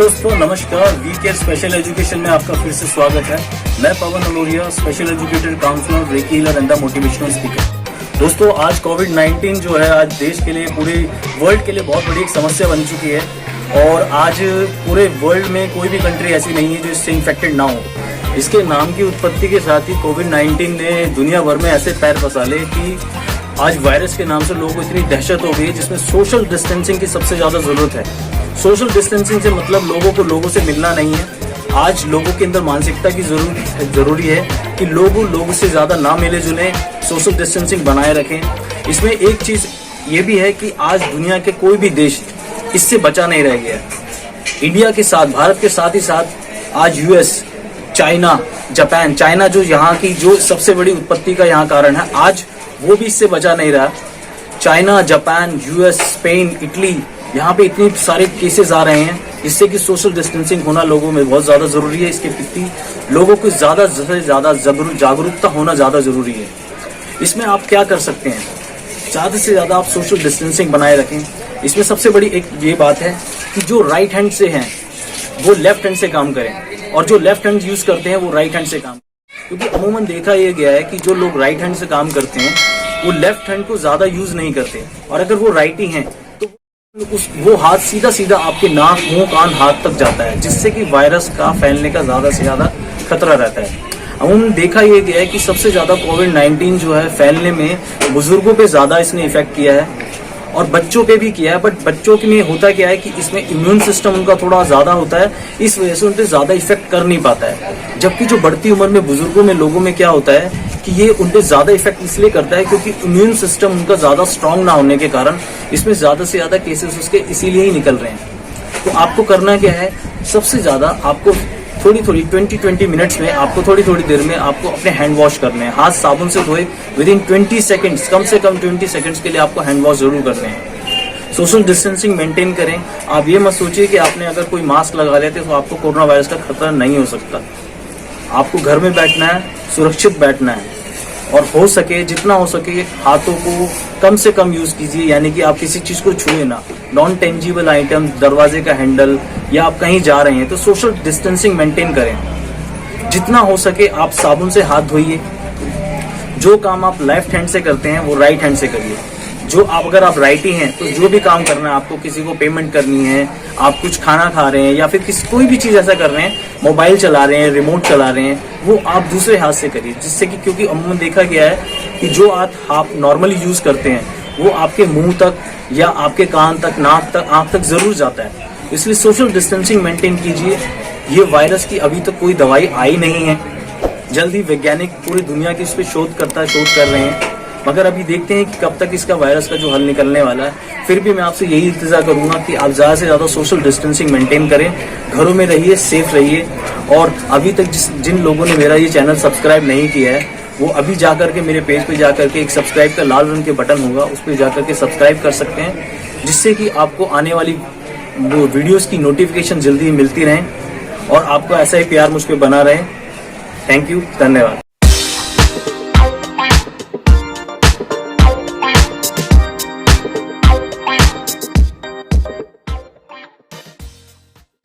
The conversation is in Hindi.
दोस्तों नमस्कार, वी केयर स्पेशल एजुकेशन में आपका फिर से स्वागत है। मैं Pawan Aloria, special educated counsellor, reiki healer and the motivational speaker. दोस्तों आज कोविड-19 जो है आज देश के लिए, पूरे वर्ल्ड के लिए बहुत बड़ी एक समस्या बन चुकी है और आज पूरे वर्ल्ड में कोई भी कंट्री ऐसी नहीं है जो इससे इन्फेक्टेड ना हो। इसके नाम की उत्पत्ति के साथ ही कोविड-19 ने दुनिया भर में ऐसे पैर पसारे कि आज वायरस के नाम से लोगों को इतनी दहशत हो गई है, जिसमें सोशल डिस्टेंसिंग की सबसे ज्यादा जरूरत है। सोशल डिस्टेंसिंग से मतलब लोगों को लोगों से मिलना नहीं है। आज लोगों के अंदर मानसिकता की जरूरी है कि लोगों से ज्यादा ना मिले जुले, सोशल डिस्टेंसिंग बनाए रखें। इसमें एक चीज ये भी है कि आज दुनिया के कोई भी देश इससे बचा नहीं रह गया है। इंडिया के साथ, भारत के साथ ही साथ आज यूएस, चाइना, जापान, चाइना जो यहाँ की जो सबसे बड़ी उत्पत्ति का यहाँ कारण है, आज वो भी इससे बचा नहीं रहा। China, Japan, US, Spain, Italy, यहाँ पे इतने सारे केसेस आ रहे हैं, जिससे कि सोशल डिस्टेंसिंग होना लोगों में बहुत ज्यादा जरूरी है। इसके प्रति लोगों को ज्यादा से ज्यादा जागरूकता होना ज्यादा जरूरी है। इसमें आप क्या कर सकते हैं, ज्यादा से ज्यादा आप सोशल डिस्टेंसिंग बनाए रखें। इसमें सबसे बड़ी एक ये बात है कि जो राइट हैंड से हैं वो लेफ्ट हैंड से काम करें और जो लेफ्ट हैंड यूज करते हैं वो राइट हैंड से काम, क्योंकि अमूमन देखा यह गया है कि जो लोग राइट हैंड से काम करते हैं वो लेफ्ट हैंड को ज्यादा यूज नहीं करते, और अगर वो राइटी हैं तो वो हाथ सीधा आपके नाक, मुंह, कान, हाथ तक जाता है, जिससे कि वायरस का फैलने का ज्यादा से ज्यादा खतरा रहता है। अमूमन देखा यह गया है कि सबसे ज्यादा कोविड-19 जो है फैलने में बुजुर्गों पे ज्यादा इसने इफेक्ट किया है और बच्चों पे भी किया है। बट बच्चों के में होता क्या है कि इसमें इम्यून सिस्टम उनका थोड़ा ज्यादा होता है, इस वजह से उन पे ज्यादा इफेक्ट कर नहीं पाता है। जबकि जो बढ़ती उम्र में बुजुर्गों में, लोगों में क्या होता है कि ये उन पे ज्यादा इफेक्ट इसलिए करता है क्योंकि इम्यून सिस्टम उनका ज्यादा स्ट्रांग ना होने के कारण इसमें ज्यादा से ज्यादा केसेस उसके इसीलिए ही निकल रहे हैं। तो आपको करना क्या है, सबसे ज्यादा आपको थोड़ी 20 मिनट्स में आपको थोड़ी देर में आपको अपने हैंड वॉश करने हैं। हाथ साबुन से धोए, विदिन 20 सेकंड्स, कम से कम 20 सेकंड्स के लिए आपको हैंड वॉश जरूर करने हैं। सोशल डिस्टेंसिंग मेंटेन करें। आप ये मत सोचिए कि आपने अगर कोई मास्क लगा लेते तो आपको कोरोना वायरस का खतरा नहीं हो सकता। आपको घर में बैठना है, सुरक्षित बैठना है और हो सके, जितना हो सके हाथों को कम से कम यूज कीजिए, यानी कि आप किसी चीज को छुए ना। नॉन टेंजिबल आइटम, दरवाजे का हैंडल, या आप कहीं जा रहे हैं तो सोशल डिस्टेंसिंग मेंटेन करें। जितना हो सके आप साबुन से हाथ धोइए। जो काम आप लेफ्ट हैंड से करते हैं वो राइट हैंड से करिए। जो आप, अगर आप राइटी हैं तो जो भी काम करना है, आपको किसी को पेमेंट करनी है, आप कुछ खाना खा रहे हैं या फिर कोई भी चीज ऐसा कर रहे हैं, मोबाइल चला रहे हैं, रिमोट चला रहे हैं, वो आप दूसरे हाथ से करिए। जिससे कि, क्योंकि अमूमन देखा गया है कि जो आप नॉर्मली यूज करते हैं वो आपके मुंह तक या आपके कान तक, नाक तक, आंख तक जरूर जाता है। इसलिए सोशल डिस्टेंसिंग मेंटेन कीजिए। ये वायरस की अभी तक कोई दवाई आई नहीं है। जल्दी वैज्ञानिक पूरी दुनिया की इस पर शोध कर रहे हैं, मगर अभी देखते हैं कि कब तक इसका वायरस का जो हल निकलने वाला है। फिर भी मैं आपसे यही इंतजार करूंगा कि आप ज्यादा से ज्यादा सोशल डिस्टेंसिंग मेंटेन करें, घरों में रहिए, सेफ रहिए। और अभी तक जिन लोगों ने मेरा ये चैनल सब्सक्राइब नहीं किया है वो अभी जाकर के मेरे पेज पे जाकर के एक सब्सक्राइब का लाल रंग के बटन होगा, उस पर जाकर के सब्सक्राइब कर सकते हैं, जिससे कि आपको आने वाली वो वीडियोस की नोटिफिकेशन जल्दी मिलती रहें और आपको ऐसा ही प्यार मुझ पर बना रहे। थैंक यू, धन्यवाद।